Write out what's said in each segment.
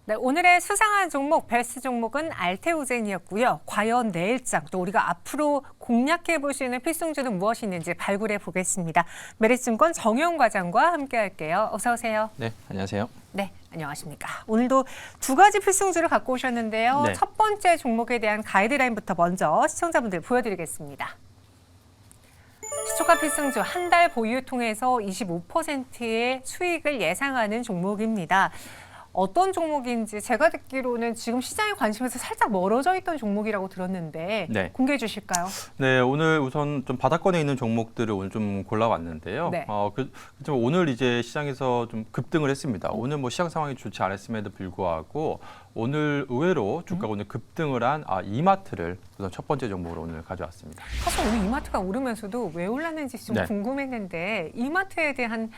네, 오늘의 수상한 종목, 베스트 종목은 알테오젠이었고요. 과연 내일장, 또 우리가 앞으로 공략해 볼 수 있는 필승주는 무엇이 있는지 발굴해 보겠습니다. 메리츠증권 정용 과장과 함께 할게요. 어서 오세요. 네, 안녕하세요. 네, 안녕하십니까. 오늘도 두 가지 필승주를 갖고 오셨는데요. 네. 첫 번째 종목에 대한 가이드라인부터 먼저 시청자분들 보여드리겠습니다. 시초가 필승주 한 달 보유 통해서 25%의 수익을 예상하는 종목입니다. 어떤 종목인지 제가 듣기로는 지금 시장의 관심에서 살짝 멀어져 있던 종목이라고 들었는데 네. 공개해 주실까요? 네, 오늘 우선 좀 바닥권에 있는 종목들을 오늘 좀 골라왔는데요. 네. 좀 오늘 이제 시장에서 좀 급등을 했습니다. 오늘 뭐 시장 상황이 좋지 않았음에도 불구하고 오늘 의외로 주가가 오늘 급등을 한 이마트를 우선 첫 번째 종목으로 오늘 가져왔습니다. 사실 오늘 이마트가 오르면서도 왜 올랐는지 좀 네. 궁금했는데 이마트에 대한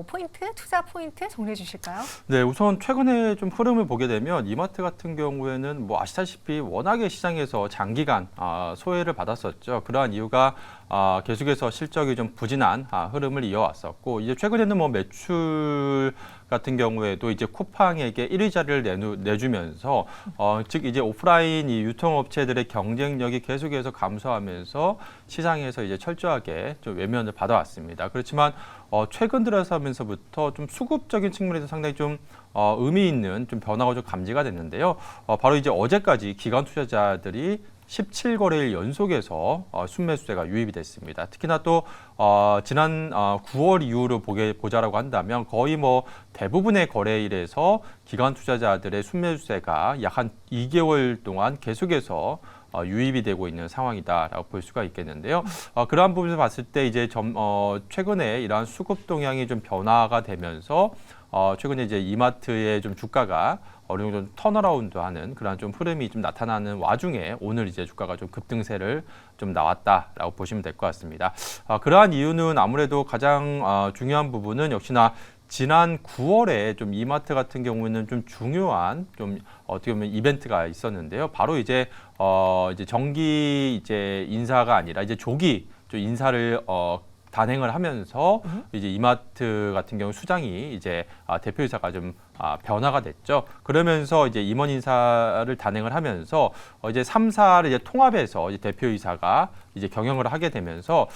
포인트, 투자 포인트 정리해 주실까요? 네, 우선 최근에 좀 흐름을 보게 되면 이마트 같은 경우에는 뭐 아시다시피 워낙에 시장에서 장기간 소외를 받았었죠. 그러한 이유가 계속해서 실적이 좀 부진한 흐름을 이어왔었고, 이제 최근에는 뭐 매출 같은 경우에도 이제 쿠팡에게 1위 자리를 내주면서 즉 이제 오프라인 이 유통업체들의 경쟁력이 계속해서 감소하면서 시장에서 이제 철저하게 좀 외면을 받아왔습니다. 그렇지만 최근 들어서 하면서부터 좀 수급적인 측면에서 상당히 좀 의미 있는 좀 변화가 좀 감지가 됐는데요. 바로 이제 어제까지 기관 투자자들이 17거래일 연속해서 순매수세가 유입이 됐습니다. 특히나 또 지난 9월 이후로 보자라고 한다면 거의 뭐 대부분의 거래일에서 기관 투자자들의 순매수세가 약 한 2개월 동안 계속해서 유입이 되고 있는 상황이다라고 볼 수가 있겠는데요. 그러한 부분에서 봤을 때 이제 최근에 이러한 수급 동향이 좀 변화가 되면서 최근에 이제 이마트의 좀 주가가 어느 정도 턴어라운드하는 그런 좀 흐름이 좀 나타나는 와중에 오늘 이제 주가가 좀 급등세를 좀 나왔다라고 보시면 될 것 같습니다. 그러한 이유는 아무래도 가장 중요한 부분은 역시나 지난 9월에 좀 이마트 같은 경우에는 좀 중요한 좀 어떻게 보면 이벤트가 있었는데요. 바로 이제 정기 이제 인사가 아니라 이제 조기 좀 인사를 단행을 하면서 이제 이마트 같은 경우 수장이 이제 대표이사가 좀 변화가 됐죠. 그러면서 이제 임원 인사를 단행을 하면서 이제 3사를 이제 통합해서 이제 대표이사가 이제 경영을 하게 되면서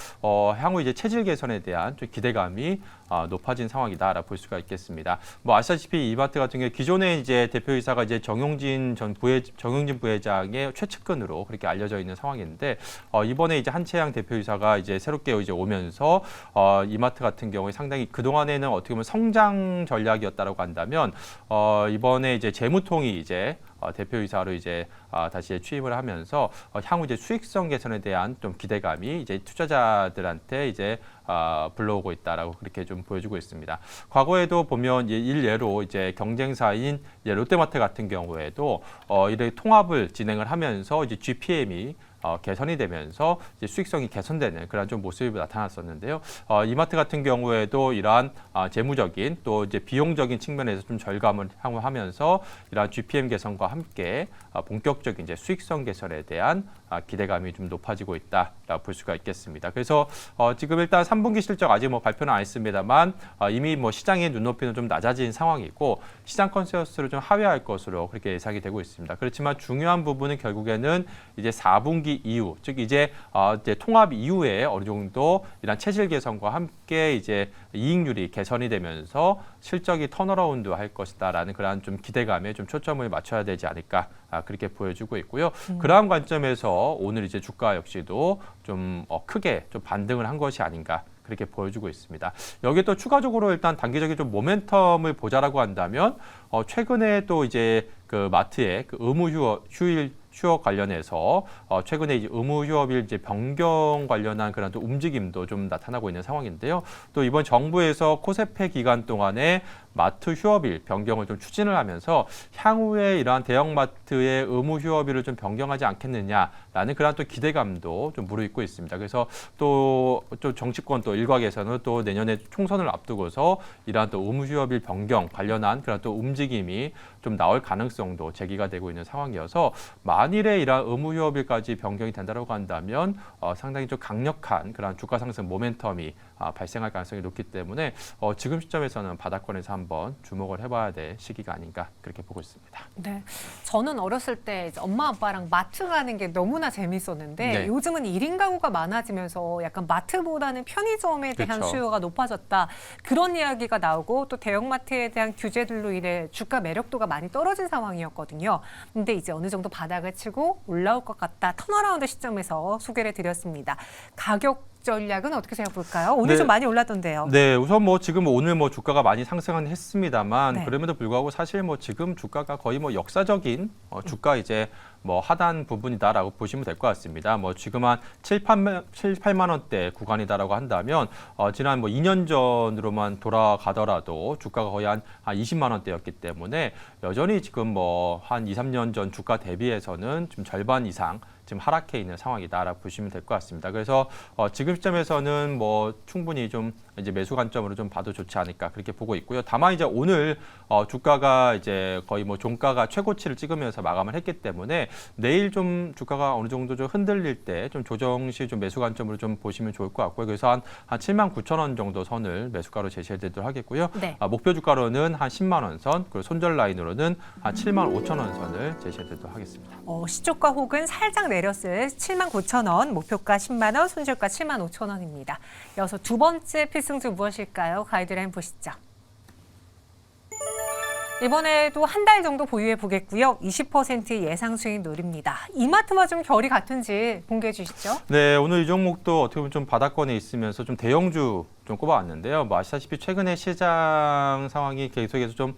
향후 이제 체질 개선에 대한 좀 기대감이 높아진 상황이다라고 볼 수가 있겠습니다. 뭐 아시다시피 이마트 같은 경우 기존에 이제 대표이사가 이제 정용진 부회장의 최측근으로 그렇게 알려져 있는 상황인데 이번에 이제 한채양 대표이사가 이제 새롭게 이제 오면서 이마트 같은 경우에 상당히 그 동안에는 어떻게 보면 성장 전략이었다라고 한다면 이번에 이제 재무통이 이제 대표이사로 이제 다시 취임을 하면서 향후 이제 수익성 개선에 대한 좀 기대감이 이제 투자자들한테 이제 불러오고 있다라고 그렇게 좀 보여주고 있습니다. 과거에도 보면 일례로 이제 경쟁사인 이제 롯데마트 같은 경우에도 이렇게 통합을 진행을 하면서 이제 GPM이 개선이 되면서 이제 수익성이 개선되는 그런 좀 모습이 나타났었는데요. 이마트 같은 경우에도 이러한 재무적인 또 이제 비용적인 측면에서 좀 절감을 하면서 이러한 GPM 개선과 함께 본격적인 이제 수익성 개선에 대한 기대감이 좀 높아지고 있다라고 볼 수가 있겠습니다. 그래서 지금 일단 3분기 실적 아직 뭐 발표는 안 했습니다만 이미 뭐 시장의 눈높이는 좀 낮아진 상황이고 시장 컨센서스를 좀 하회할 것으로 그렇게 예상이 되고 있습니다. 그렇지만 중요한 부분은 결국에는 이제 4분기 이후, 즉 이제 통합 이후에 어느 정도 이런 체질 개선과 함께 이제 이익률이 개선이 되면서 실적이 턴어라운드 할 것이다라는 그러한 좀 기대감에 좀 초점을 맞춰야 되지 않을까 그렇게 보여주고 있고요. 그러한 관점에서 오늘 이제 주가 역시도 좀 크게 좀 반등을 한 것이 아닌가. 그렇게 보여주고 있습니다. 여기에 또 추가적으로 일단 단기적인 좀 모멘텀을 보자라고 한다면 최근에 또 이제 그 마트의 그 의무 휴업 관련해서 최근에 이제 의무 휴업일 이제 변경 관련한 그런 또 움직임도 좀 나타나고 있는 상황인데요. 또 이번 정부에서 코세페 기간 동안에 마트 휴업일 변경을 좀 추진을 하면서 향후에 이러한 대형마트의 의무 휴업일을 좀 변경하지 않겠느냐라는 그런 또 기대감도 좀 무르익고 있습니다. 그래서 또 정치권 또 일각에서는 또 내년에 총선을 앞두고서 이러한 또 의무 휴업일 변경 관련한 그런 또 움직임이 좀 나올 가능성도 제기가 되고 있는 상황이어서 만일에 이러한 의무 휴업일까지 변경이 된다고 한다면 상당히 좀 강력한 그런 주가 상승 모멘텀이 발생할 가능성이 높기 때문에 지금 시점에서는 바닥권에서 한번 주목을 해봐야 될 시기가 아닌가 그렇게 보고 있습니다. 네, 저는 어렸을 때 이제 엄마 아빠랑 마트 가는 게 너무나 재밌었는데 네. 요즘은 1인 가구가 많아지면서 약간 마트보다는 편의점에 대한 그렇죠. 수요가 높아졌다. 그런 이야기가 나오고 또 대형마트에 대한 규제들로 인해 주가 매력도가 많이 떨어진 상황이었거든요. 근데 이제 어느 정도 바닥을 치고 올라올 것 같다. 턴어라운드 시점에서 소개를 드렸습니다. 가격 전략은 어떻게 생각볼까요? 오늘 네. 좀 많이 올랐던데요. 네, 우선 뭐 지금 오늘 뭐 주가가 많이 상승은 했습니다만 네. 그럼에도 불구하고 사실 뭐 지금 주가가 거의 뭐 역사적인 주가 이제 뭐 하단 부분이다라고 보시면 될 것 같습니다. 뭐 지금 한 7, 8만 원대 구간이다라고 한다면 지난 뭐 2년 전으로만 돌아가더라도 주가가 거의 한 20만 원대였기 때문에 여전히 지금 뭐 한 2, 3년 전 주가 대비해서는 좀 절반 이상 지금 하락해 있는 상황이다라고 보시면 될 것 같습니다. 그래서 지금 시점에서는 뭐 충분히 좀 이제 매수 관점으로 좀 봐도 좋지 않을까 그렇게 보고 있고요. 다만 이제 오늘 주가가 이제 거의 뭐 종가가 최고치를 찍으면서 마감을 했기 때문에 내일 좀 주가가 어느 정도 좀 흔들릴 때 좀 조정 시 좀 매수 관점으로 좀 보시면 좋을 것 같고요. 그래서 한 7만 9천 원 정도 선을 매수가로 제시해드리도록 하겠고요. 네. 목표 주가로는 한 10만 원 선, 그리고 손절 라인으로는 한 7만 5천 원 선을 제시해드리도록 하겠습니다. 시초가 혹은 살짝 내렸을 7만 9천 원, 목표가 10만 원, 손절가 7만 5천 원입니다. 이어서 두 번째 필승주 무엇일까요? 가이드라인 보시죠. 이번에도 한 달 정도 보유해 보겠고요. 20% 예상 수익 노립니다. 이마트와 좀 결이 같은지 공개해 주시죠. 네, 오늘 이 종목도 어떻게 보면 좀 바닥권에 있으면서 좀 대형주 좀 꼽아왔는데요. 뭐 아시다시피 최근에 시장 상황이 계속해서 좀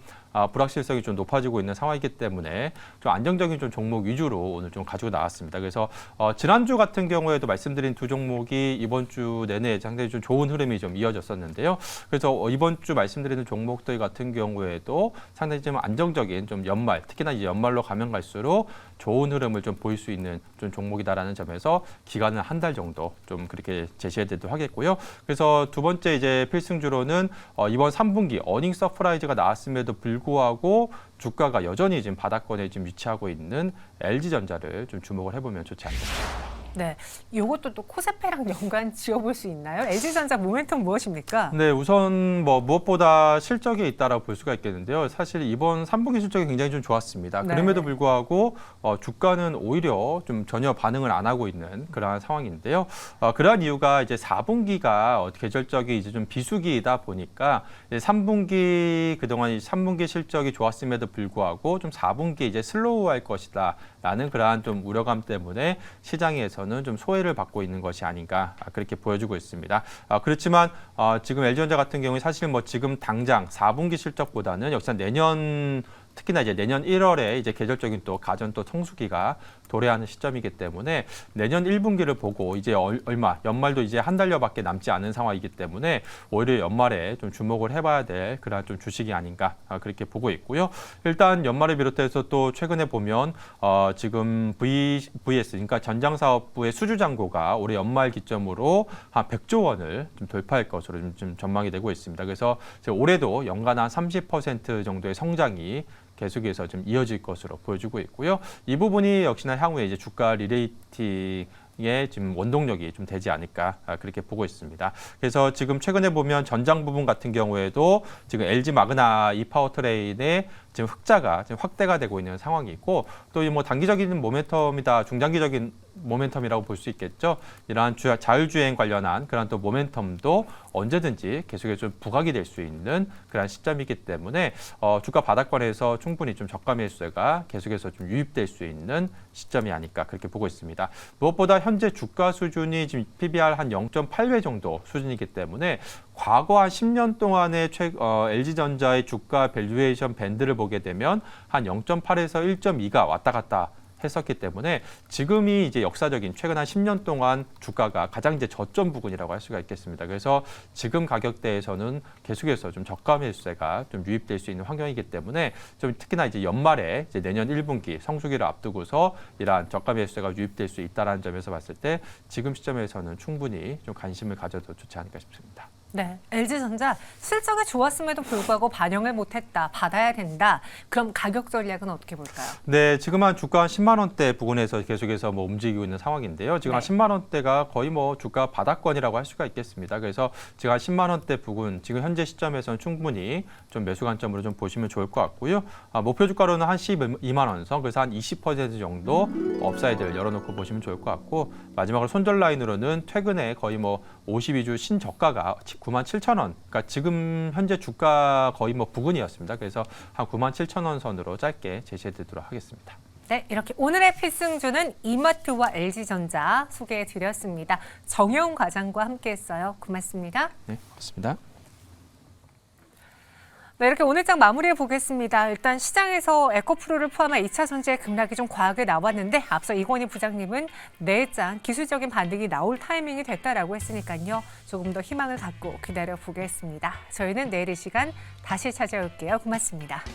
불확실성이 좀 높아지고 있는 상황이기 때문에 좀 안정적인 좀 종목 위주로 오늘 좀 가지고 나왔습니다. 그래서 지난주 같은 경우에도 말씀드린 두 종목이 이번 주 내내 상당히 좀 좋은 흐름이 좀 이어졌었는데요. 그래서 이번 주 말씀드리는 종목들 같은 경우에도 상당히 좀 안정적인 좀 연말, 특히나 이제 연말로 가면 갈수록 좋은 흐름을 좀 보일 수 있는 좀 종목이다라는 점에서 기간은 한 달 정도 좀 그렇게 제시해드리도록 하겠고요. 그래서 두 번째 이제 필승주로는 이번 3분기 어닝 서프라이즈가 나왔음에도 불구하고 주가가 여전히 지금 바닥권에 지금 위치하고 있는 LG전자를 좀 주목을 해보면 좋지 않을까 싶습니다. 네, 이것도 또 코세페랑 연관 지어볼 수 있나요? LG전자 모멘텀 무엇입니까? 네, 우선 뭐 무엇보다 실적이 있다라고 볼 수가 있겠는데요. 사실 이번 3분기 실적이 굉장히 좀 좋았습니다. 네. 그럼에도 불구하고 주가는 오히려 좀 전혀 반응을 안 하고 있는 그러한 상황인데요. 그러한 이유가 이제 4분기가 계절적이 이제 좀 비수기이다 보니까 이제 3분기 그동안 3분기 실적이 좋았음에도 불구하고 좀 4분기 이제 슬로우할 것이다라는 그러한 좀 우려감 때문에 시장에서는 좀 소외를 받고 있는 것이 아닌가 그렇게 보여주고 있습니다. 그렇지만 지금 LG전자 같은 경우에 사실 뭐 지금 당장 4분기 실적보다는 역시 내년 특히나 이제 내년 1월에 이제 계절적인 또 가전 또 성수기가 도래하는 시점이기 때문에 내년 1분기를 보고 이제 얼마 연말도 이제 한 달여밖에 남지 않은 상황이기 때문에 오히려 연말에 좀 주목을 해봐야 될 그런 좀 주식이 아닌가 그렇게 보고 있고요. 일단 연말을 비롯해서 또 최근에 보면 지금 VS 그러니까 전장사업부의 수주 잔고가 올해 연말 기점으로 한 100조 원을 좀 돌파할 것으로 좀 전망이 되고 있습니다. 그래서 올해도 연간 한 30% 정도의 성장이 계속해서 좀 이어질 것으로 보여주고 있고요. 이 부분이 역시나 향후에 이제 주가 리레이팅의 지금 원동력이 좀 되지 않을까 그렇게 보고 있습니다. 그래서 지금 최근에 보면 전장 부분 같은 경우에도 지금 LG 마그나 이 파워트레인의 지금 흑자가 지금 확대가 되고 있는 상황이 있고 또 이 뭐 단기적인 모멘텀이다 중장기적인 모멘텀이라고 볼 수 있겠죠. 이러한 자율주행 관련한 그런 또 모멘텀도 언제든지 계속해서 좀 부각이 될 수 있는 그런 시점이기 때문에 주가 바닥권에서 충분히 좀 저가 매수세가 계속해서 좀 유입될 수 있는 시점이 아닐까 그렇게 보고 있습니다. 무엇보다 현재 주가 수준이 지금 PBR 한 0.8배 정도 수준이기 때문에 과거 한 10년 동안의 LG전자의 주가 밸류에이션 밴드를 보게 되면 한 0.8에서 1.2가 왔다 갔다 했었기 때문에 지금이 이제 역사적인 최근 한 10년 동안 주가가 가장 이제 저점 부근이라고 할 수가 있겠습니다. 그래서 지금 가격대에서는 계속해서 좀 저가 매수세가 좀 유입될 수 있는 환경이기 때문에 좀 특히나 이제 연말에 이제 내년 1분기 성수기를 앞두고서 이러한 저가 매수세가 유입될 수 있다는 점에서 봤을 때 지금 시점에서는 충분히 좀 관심을 가져도 좋지 않을까 싶습니다. 네, LG전자 실적이 좋았음에도 불구하고 반영을 못했다, 받아야 된다. 그럼 가격 전략은 어떻게 볼까요? 네, 지금 한 주가 한 10만 원대 부근에서 계속해서 뭐 움직이고 있는 상황인데요. 지금 한 네. 10만 원대가 거의 뭐 주가 바닥권이라고 할 수가 있겠습니다. 그래서 지금 한 10만 원대 부근, 지금 현재 시점에서는 충분히 좀 매수 관점으로 좀 보시면 좋을 것 같고요. 목표 주가로는 한 12만 원 선, 그래서 한 20% 정도 업사이드를 열어놓고 보시면 좋을 것 같고, 마지막으로 손절 라인으로는 최근에 거의 뭐 52주 신저가가 9만 7천 원, 그러니까 지금 현재 주가 거의 뭐 부근이었습니다. 그래서 한 9만 7천 원 선으로 짧게 제시해드리도록 하겠습니다. 네, 이렇게 오늘의 필승주는 이마트와 LG전자 소개해드렸습니다. 정용 과장과 함께했어요. 고맙습니다. 네, 고맙습니다. 네, 이렇게 오늘 장 마무리해 보겠습니다. 일단 시장에서 에코프로를 포함한 2차 전지의 급락이 좀 과하게 나왔는데 앞서 이건희 부장님은 내일장 기술적인 반등이 나올 타이밍이 됐다라고 했으니까요. 조금 더 희망을 갖고 기다려 보겠습니다. 저희는 내일 이 시간 다시 찾아올게요. 고맙습니다.